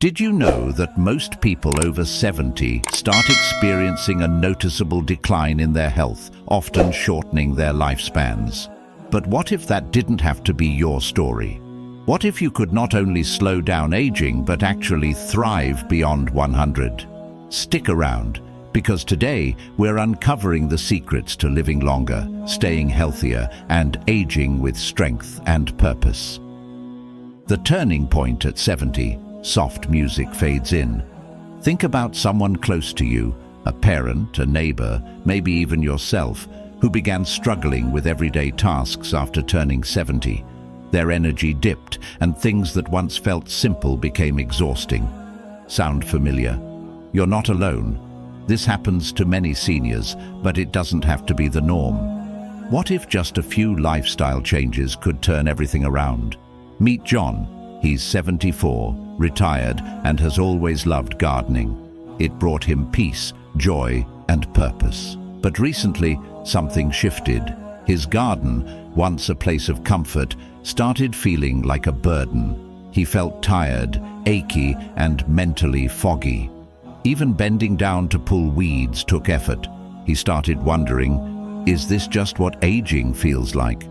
Did you know that most people over 70 start experiencing a noticeable decline in their health, often shortening their lifespans? But what if that didn't have to be your story? What if you could not only slow down aging, but actually thrive beyond 100? Stick around, because today we're uncovering the secrets to living longer, staying healthier, and aging with strength and purpose. The turning point at 70. Soft music fades in. Think about someone close to you, a parent, a neighbor, maybe even yourself, who began struggling with everyday tasks after turning 70. Their energy dipped, and things that once felt simple became exhausting. Sound familiar? You're not alone. This happens to many seniors, but it doesn't have to be the norm. What if just a few lifestyle changes could turn everything around? Meet John. He's 74, retired, and has always loved gardening. It brought him peace, joy, and purpose. But recently, something shifted. His garden, once a place of comfort, started feeling like a burden. He felt tired, achy, and mentally foggy. Even bending down to pull weeds took effort. He started wondering, is this just what aging feels like?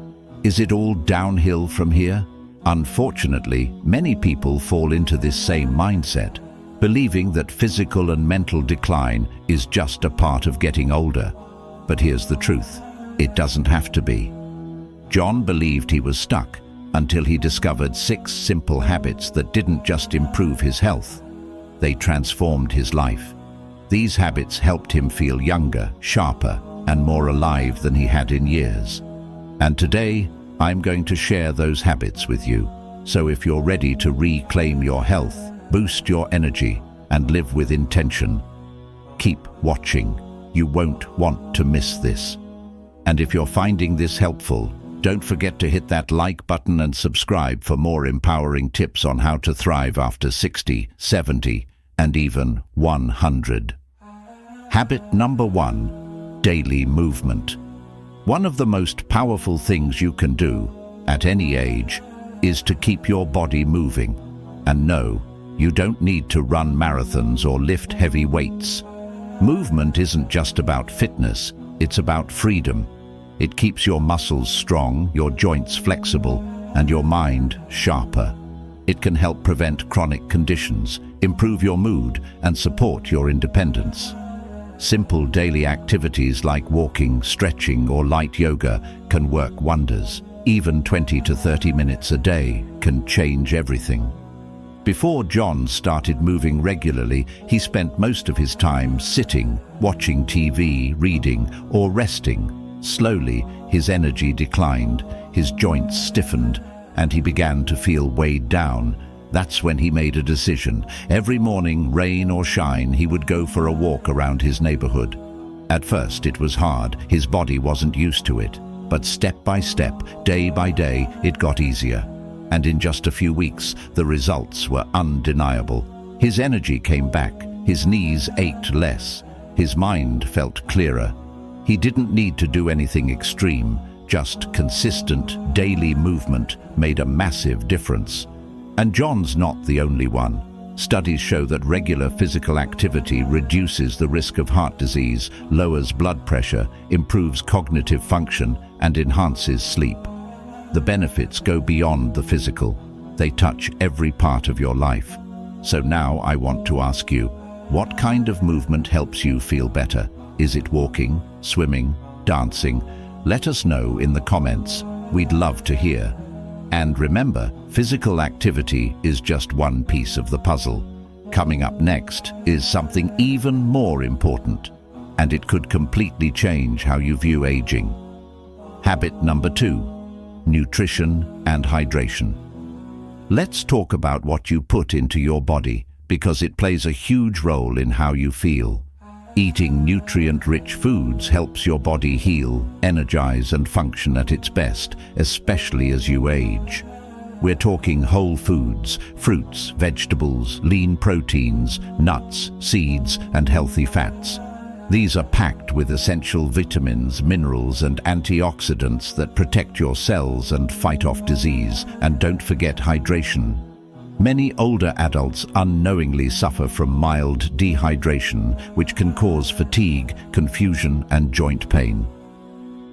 Is it all downhill from here? Unfortunately, many people fall into this same mindset, believing that physical and mental decline is just a part of getting older. But here's the truth, it doesn't have to be. John believed he was stuck until he discovered 6 simple habits that didn't just improve his health, they transformed his life. These habits helped him feel younger, sharper, and more alive than he had in years. And today, I'm going to share those habits with you. So if you're ready to reclaim your health, boost your energy, and live with intention, keep watching. You won't want to miss this. And if you're finding this helpful, don't forget to hit that like button and subscribe for more empowering tips on how to thrive after 60, 70, and even 100. Habit number 1, daily movement. One of the most powerful things you can do, at any age, is to keep your body moving. And no, you don't need to run marathons or lift heavy weights. Movement isn't just about fitness, it's about freedom. It keeps your muscles strong, your joints flexible, and your mind sharper. It can help prevent chronic conditions, improve your mood, and support your independence. Simple daily activities like walking, stretching, or light yoga can work wonders. Even 20 to 30 minutes a day can change everything. Before John started moving regularly, he spent most of his time sitting, watching TV, reading, or resting. Slowly, his energy declined, his joints stiffened, and he began to feel weighed down. That's when he made a decision. Every morning, rain or shine, he would go for a walk around his neighborhood. At first, it was hard. His body wasn't used to it. But step by step, day by day, it got easier. And in just a few weeks, the results were undeniable. His energy came back. His knees ached less. His mind felt clearer. He didn't need to do anything extreme. Just consistent, daily movement made a massive difference. And John's not the only one. Studies show that regular physical activity reduces the risk of heart disease, lowers blood pressure, improves cognitive function, and enhances sleep. The benefits go beyond the physical. They touch every part of your life. So now I want to ask you, what kind of movement helps you feel better? Is it walking, swimming, dancing? Let us know in the comments. We'd love to hear. And remember, physical activity is just one piece of the puzzle. Coming up next is something even more important, and it could completely change how you view aging. Habit number 2, nutrition and hydration. Let's talk about what you put into your body, because it plays a huge role in how you feel. Eating nutrient-rich foods helps your body heal, energize, and function at its best, especially as you age. We're talking whole foods, fruits, vegetables, lean proteins, nuts, seeds, and healthy fats. These are packed with essential vitamins, minerals, and antioxidants that protect your cells and fight off disease. And don't forget hydration. Many older adults unknowingly suffer from mild dehydration, which can cause fatigue, confusion, and joint pain.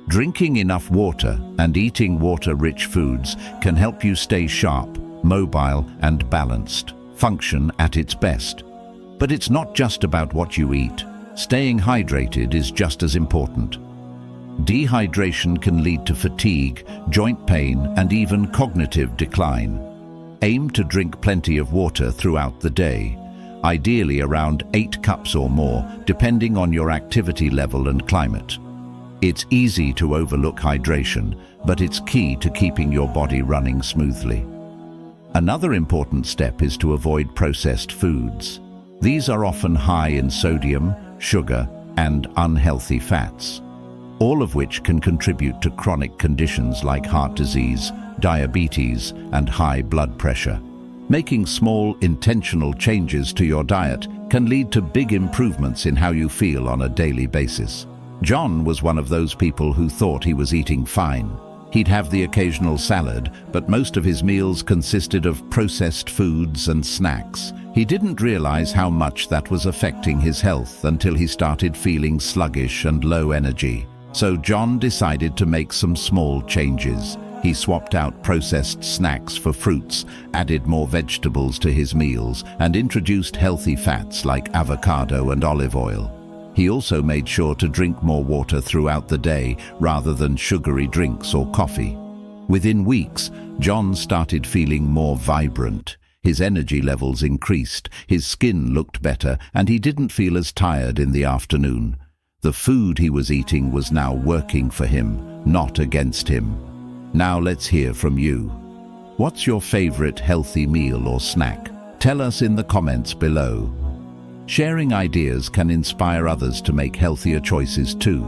Drinking enough water and eating water-rich foods can help you stay sharp, mobile, and balanced, function at its best. But it's not just about what you eat. Staying hydrated is just as important. Dehydration can lead to fatigue, joint pain, and even cognitive decline. Aim to drink plenty of water throughout the day, ideally around 8 cups or more, depending on your activity level and climate. It's easy to overlook hydration, but it's key to keeping your body running smoothly. Another important step is to avoid processed foods. These are often high in sodium, sugar, and unhealthy fats, all of which can contribute to chronic conditions like heart disease, diabetes, and high blood pressure. Making small, intentional changes to your diet can lead to big improvements in how you feel on a daily basis. John was one of those people who thought he was eating fine. He'd have the occasional salad, but most of his meals consisted of processed foods and snacks. He didn't realize how much that was affecting his health until he started feeling sluggish and low energy. So John decided to make some small changes. He swapped out processed snacks for fruits, added more vegetables to his meals, and introduced healthy fats like avocado and olive oil. He also made sure to drink more water throughout the day rather than sugary drinks or coffee. Within weeks, John started feeling more vibrant. His energy levels increased, his skin looked better, and he didn't feel as tired in the afternoon. The food he was eating was now working for him, not against him. Now let's hear from you. What's your favorite healthy meal or snack? Tell us in the comments below. Sharing ideas can inspire others to make healthier choices too.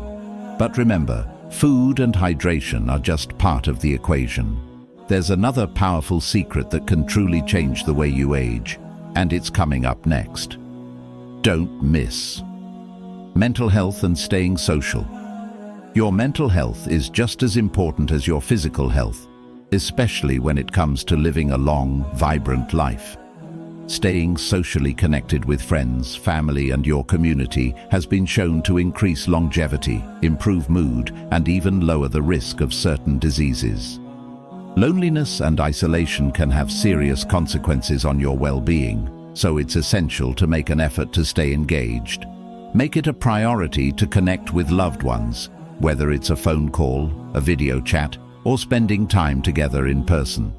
But remember, food and hydration are just part of the equation. There's another powerful secret that can truly change the way you age, and it's coming up next. Don't miss. Mental health and staying social. Your mental health is just as important as your physical health, especially when it comes to living a long, vibrant life. Staying socially connected with friends, family, and your community has been shown to increase longevity, improve mood, and even lower the risk of certain diseases. Loneliness and isolation can have serious consequences on your well-being, so it's essential to make an effort to stay engaged. Make it a priority to connect with loved ones, whether it's a phone call, a video chat, or spending time together in person.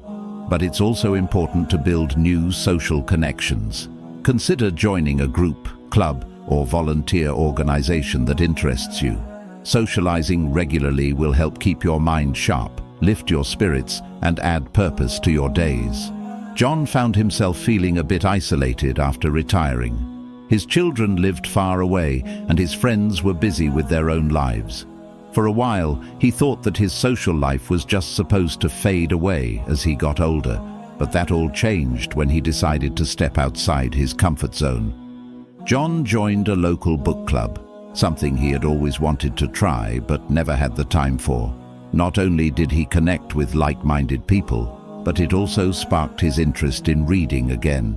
But it's also important to build new social connections. Consider joining a group, club, or volunteer organization that interests you. Socializing regularly will help keep your mind sharp, lift your spirits, and add purpose to your days. John found himself feeling a bit isolated after retiring. His children lived far away, and his friends were busy with their own lives. For a while, he thought that his social life was just supposed to fade away as he got older, but that all changed when he decided to step outside his comfort zone. John joined a local book club, something he had always wanted to try but never had the time for. Not only did he connect with like-minded people, but it also sparked his interest in reading again.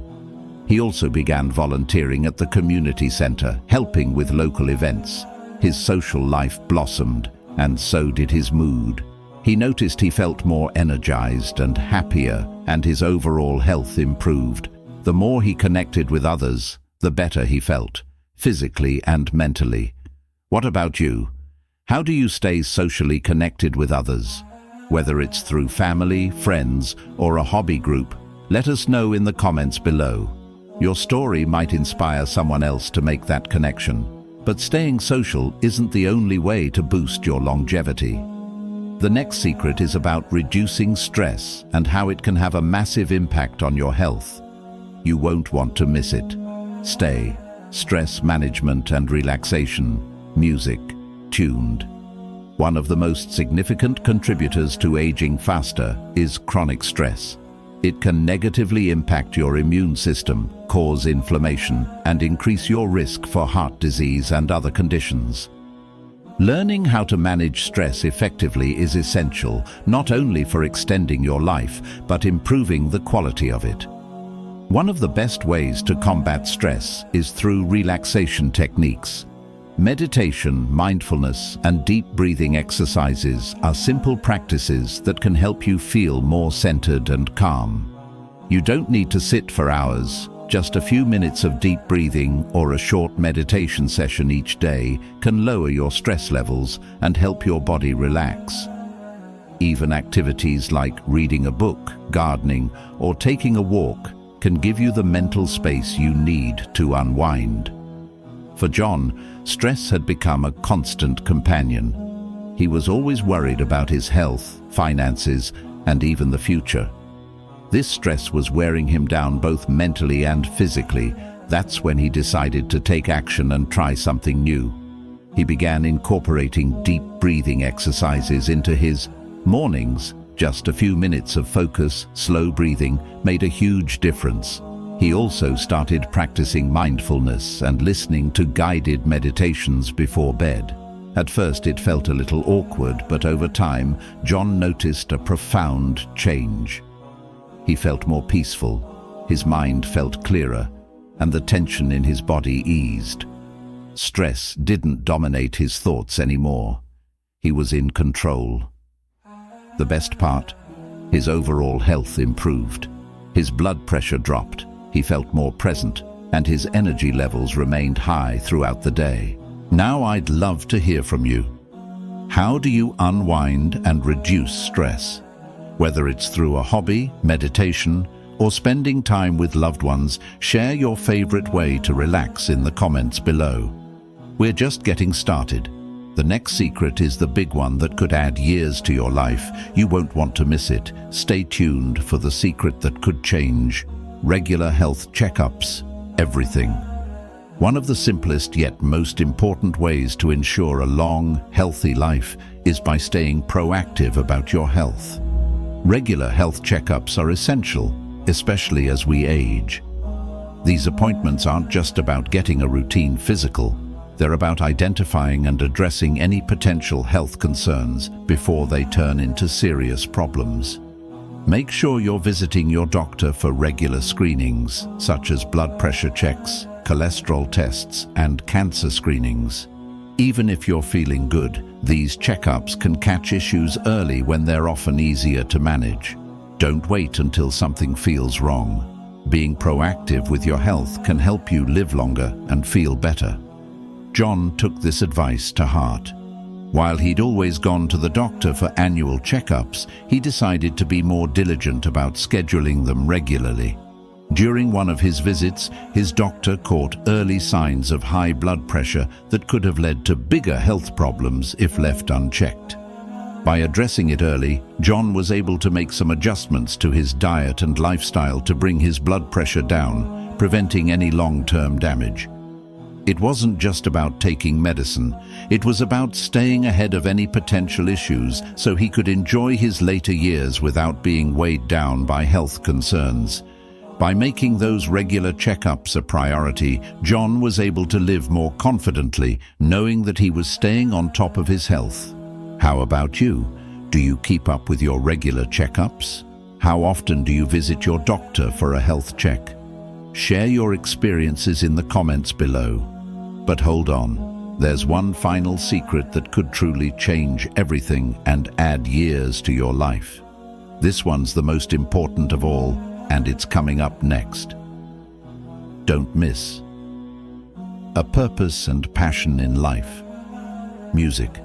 He also began volunteering at the community center, helping with local events. His social life blossomed, and so did his mood. He noticed he felt more energized and happier, and his overall health improved. The more he connected with others, the better he felt, physically and mentally. What about you? How do you stay socially connected with others? Whether it's through family, friends, or a hobby group, let us know in the comments below. Your story might inspire someone else to make that connection. But staying social isn't the only way to boost your longevity. The next secret is about reducing stress and how it can have a massive impact on your health. You won't want to miss it. Stay. Stress management and relaxation. Music. Tuned. One of the most significant contributors to aging faster is chronic stress. It can negatively impact your immune system, cause inflammation, and increase your risk for heart disease and other conditions. Learning how to manage stress effectively is essential, not only for extending your life, but improving the quality of it. One of the best ways to combat stress is through relaxation techniques. Meditation, mindfulness, and deep breathing exercises are simple practices that can help you feel more centered and calm. You don't need to sit for hours. Just a few minutes of deep breathing or a short meditation session each day can lower your stress levels and help your body relax. Even activities like reading a book, gardening, or taking a walk can give you the mental space you need to unwind. For John, stress had become a constant companion. He was always worried about his health, finances, and even the future. This stress was wearing him down both mentally and physically. That's when he decided to take action and try something new. He began incorporating deep breathing exercises into his mornings. Just a few minutes of focus, slow breathing made a huge difference. He also started practicing mindfulness and listening to guided meditations before bed. At first it felt a little awkward, but over time, John noticed a profound change. He felt more peaceful, his mind felt clearer, and the tension in his body eased. Stress didn't dominate his thoughts anymore. He was in control. The best part? His overall health improved. His blood pressure dropped, he felt more present, and his energy levels remained high throughout the day. Now I'd love to hear from you. How do you unwind and reduce stress? Whether it's through a hobby, meditation, or spending time with loved ones, share your favorite way to relax in the comments below. We're just getting started. The next secret is the big one that could add years to your life. You won't want to miss it. Stay tuned for the secret that could change. Regular health checkups. Everything. One of the simplest yet most important ways to ensure a long, healthy life is by staying proactive about your health. Regular health checkups are essential, especially as we age. These appointments aren't just about getting a routine physical. They're about identifying and addressing any potential health concerns before they turn into serious problems. Make sure you're visiting your doctor for regular screenings, such as blood pressure checks, cholesterol tests, and cancer screenings. Even if you're feeling good, these checkups can catch issues early when they're often easier to manage. Don't wait until something feels wrong. Being proactive with your health can help you live longer and feel better. John took this advice to heart. While he'd always gone to the doctor for annual checkups, he decided to be more diligent about scheduling them regularly. During one of his visits, his doctor caught early signs of high blood pressure that could have led to bigger health problems if left unchecked. By addressing it early, John was able to make some adjustments to his diet and lifestyle to bring his blood pressure down, preventing any long-term damage. It wasn't just about taking medicine, it was about staying ahead of any potential issues so he could enjoy his later years without being weighed down by health concerns. By making those regular checkups a priority, John was able to live more confidently, knowing that he was staying on top of his health. How about you? Do you keep up with your regular checkups? How often do you visit your doctor for a health check? Share your experiences in the comments below. But hold on, there's one final secret that could truly change everything and add years to your life. This one's the most important of all, and it's coming up next. Don't miss. A purpose and passion in life. Music.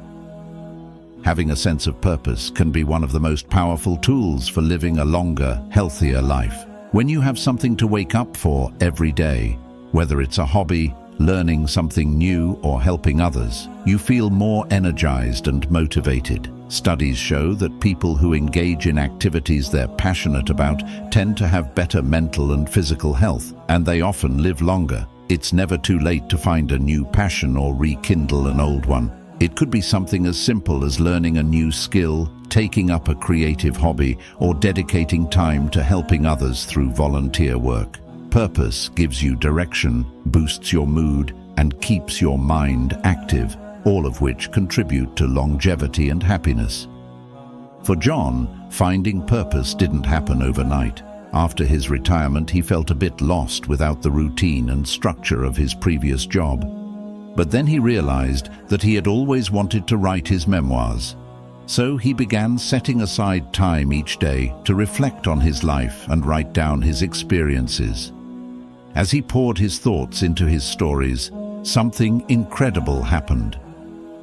Having a sense of purpose can be one of the most powerful tools for living a longer, healthier life. When you have something to wake up for every day, whether it's a hobby, learning something new, or helping others, you feel more energized and motivated. Studies show that people who engage in activities they're passionate about tend to have better mental and physical health, and they often live longer. It's never too late to find a new passion or rekindle an old one. It could be something as simple as learning a new skill, taking up a creative hobby, or dedicating time to helping others through volunteer work. Purpose gives you direction, boosts your mood, and keeps your mind active, all of which contribute to longevity and happiness. For John, finding purpose didn't happen overnight. After his retirement, he felt a bit lost without the routine and structure of his previous job. But then he realized that he had always wanted to write his memoirs. So he began setting aside time each day to reflect on his life and write down his experiences. As he poured his thoughts into his stories, something incredible happened.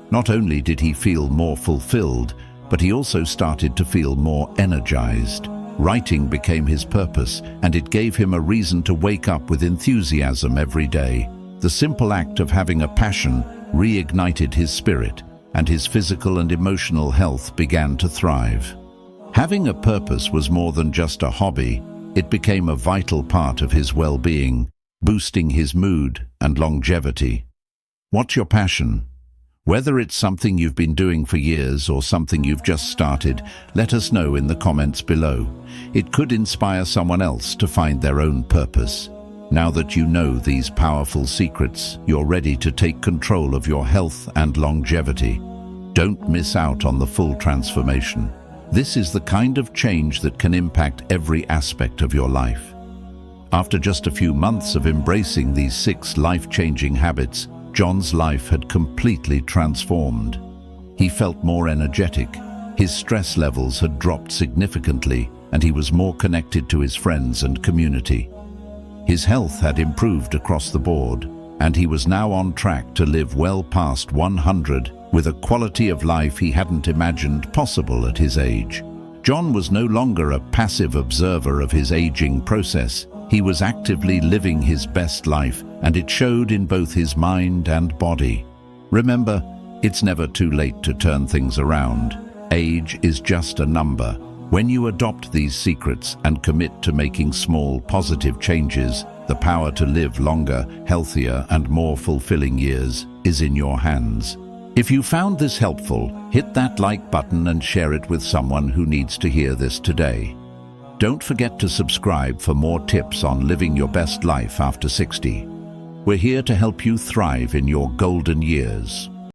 Not only did he feel more fulfilled, but he also started to feel more energized. Writing became his purpose, and it gave him a reason to wake up with enthusiasm every day. The simple act of having a passion reignited his spirit, and his physical and emotional health began to thrive. Having a purpose was more than just a hobby. It became a vital part of his well-being, boosting his mood and longevity. What's your passion? Whether it's something you've been doing for years or something you've just started, let us know in the comments below. It could inspire someone else to find their own purpose. Now that you know these powerful secrets, you're ready to take control of your health and longevity. Don't miss out on the full transformation. This is the kind of change that can impact every aspect of your life. After just a few months of embracing these 6 life-changing habits, John's life had completely transformed. He felt more energetic, his stress levels had dropped significantly, and he was more connected to his friends and community. His health had improved across the board, and he was now on track to live well past 100 with a quality of life he hadn't imagined possible at his age. John was no longer a passive observer of his aging process. He was actively living his best life, and it showed in both his mind and body. Remember, it's never too late to turn things around. Age is just a number. When you adopt these secrets and commit to making small, positive changes, the power to live longer, healthier, and more fulfilling years is in your hands. If you found this helpful, hit that like button and share it with someone who needs to hear this today. Don't forget to subscribe for more tips on living your best life after 60. We're here to help you thrive in your golden years.